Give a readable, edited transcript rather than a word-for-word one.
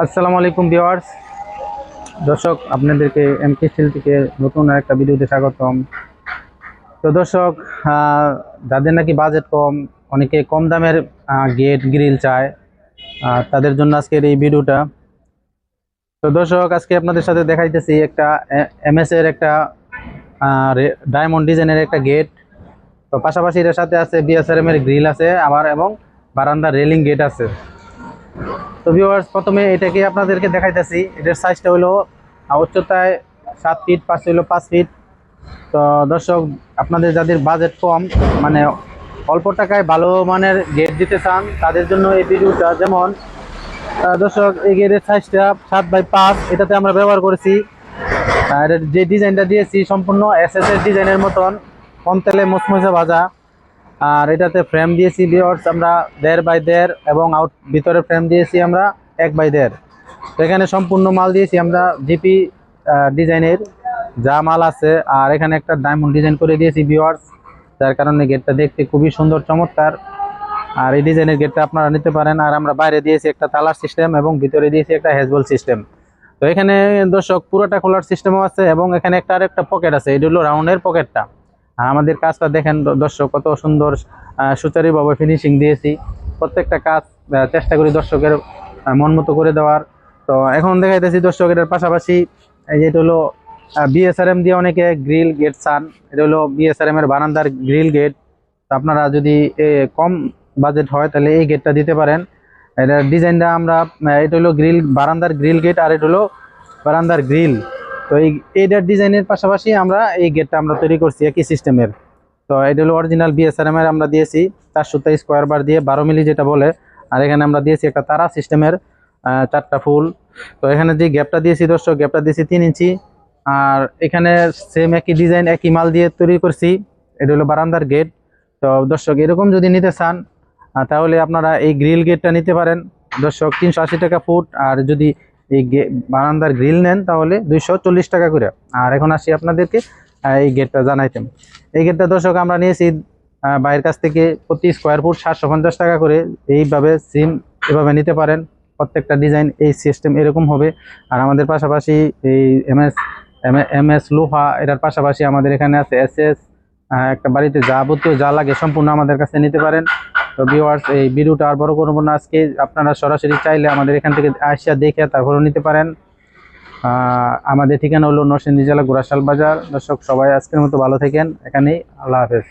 আসসালামু আলাইকুম ভিউয়ার্স। দর্শক, আপনাদেরকে এমকে স্টিল থেকে নতুন একটা ভিডিওতে স্বাগতম। তো দর্শক, যাদের নাকি বাজেট কম, অনেকে কম দামের গেট গ্রিল চায়, তাদের জন্য আজকের এই ভিডিওটা। তো দর্শক, আজকে আপনাদের সাথে দেখাইতেছি একটা এমএস এর একটা ডায়মন্ড ডিজাইনের একটা গেট। তো পাশাপাশি এর সাথে আছে বিএসআরএম এর গ্রিল আছে আবার, এবং বারান্দার রেলিং গেট আছে। তো ভিউয়ার্স, প্রথমে এটাকে আপনাদেরকে দেখাইতেছি। এটার সাইজটা হলো উচ্চতায় 7 ফিট, পাঁচ হলো 5 ফিট। তো দর্শক, আপনাদের যাদের বাজেট কম, মানে অল্প টাকায় ভালো মানের গেট দিতে চান, তাদের জন্য এই ভিডিওটা। যেমন দর্শক, এই গেটের সাইজটা 7x5, এটাতে আমরা ব্যবহার করেছি। আর যে ডিজাইনটা দিয়েছি সম্পূর্ণ এসএস এর ডিজাইনের মতন, কম তেলে মুচমুচে ভাজা। আর এটাতে ফ্রেম দিয়েছি ভিউয়ার্স আমরা 1.5x1.5, এবং ভিতরে ফ্রেম দিয়েছি আমরা 1x1.5। তো এখানে সম্পূর্ণ মাল দিয়েছি আমরা জিপি ডিজাইনের যা মাল আছে। আর এখানে একটা ডায়মন্ড ডিজাইন করে দিয়েছি ভিউয়ার্স, যার কারণে গেটটা দেখতে খুবই সুন্দর, চমৎকার। আর এই ডিজাইনের গেটটা আপনারা নিতে পারেন। আর আমরা বাইরে দিয়েছি একটা তালার সিস্টেম, এবং ভিতরে দিয়েছি একটা হ্যাজবল সিস্টেম। তো এখানে দর্শক পুরোটা খোলার সিস্টেমও আছে, এবং এখানে আরেকটা পকেট আছে। এটা হলো রাউন্ডের পকেটটা। আর আমাদের কাজটা দেখেন দর্শক, কত সুন্দর সুচারুভাবে ফিনিশিং দিয়েছি। প্রত্যেকটা কাজ চেষ্টা করি দর্শকের মন মতো করে দেওয়ার। তো এখন দেখাইতেছি দর্শক, এটার পাশাপাশি এই যে এটা হলো বিএসআরএম দিয়ে অনেকে গ্রিল গেট চান। এটা হলো বিএসআরএম এর বারান্দার গ্রিল গেট। আপনারা যদি কম বাজেট হয় তাহলে এই গেটটা দিতে পারেন। এটার ডিজাইনটা আমরা, এটা হলো গ্রিল, বারান্দার গ্রিল গেট, আর এটা হলো বারান্দার গ্রিল। তো এইটার ডিজাইনের পাশাপাশি আমরা এই গেটটা আমরা তৈরি করছি একই সিস্টেমের। তো এটা হলো অরিজিনাল বিএসআরএম এর আমরা দিয়েছি 400 স্কোয়ার বার দিয়ে 12 মিলি যেটা বলে। আর এখানে আমরা দিয়েছি একটা তারা সিস্টেমের 4টা ফুল। তো এখানে যে গ্যাপটা দিয়েছি দর্শক, গ্যাপটা দিয়েছি 3 ইঞ্চি। আর এখানে সেম একই ডিজাইন একই মাল দিয়ে তৈরি করছি। এটা হলো বারান্দার গেট। তো দর্শক, এরকম যদি নিতে চান তাহলে আপনারা এই গ্রিল গেটটা নিতে পারেন দর্শক, 380 টাকা ফুট। আর যদি এই বারান্দার গ্রিল নেন তাহলে 240 টাকা করে। আর এখন আসি আপনাদেরকে এই গেটটা জানাইতেন। এই গেটটা দর্শক আমরা নিয়েছি বাইরের কাছ থেকে প্রতি স্কোয়ার ফুট 750 টাকা করে। এইভাবে সিম এভাবে নিতে পারেন। প্রত্যেকটা ডিজাইন এই সিস্টেম এরকম হবে। আর আমাদের পাশাপাশি এই এমএস লোহা, এটার পাশাপাশি আমাদের এখানে আছে এসএস। একটা বাড়িতে যাবতীয় যা লাগে সম্পূর্ণ আমাদের কাছে নিতে পারেন। তো ভিউয়ার্স, এই ভিডিওটা আর বড় করবো না আজকে। আপনারা সরাসরি চাইলে আমাদের এখান থেকে আসিয়া দেখে তারপরেও নিতে পারেন। আমাদের ঠিকানা হলো নরসিংদী জেলা গোরাশাল বাজার। দর্শক সবাই আজকের মতো ভালো থাকেন। এখানেই, আল্লাহ হাফেজ।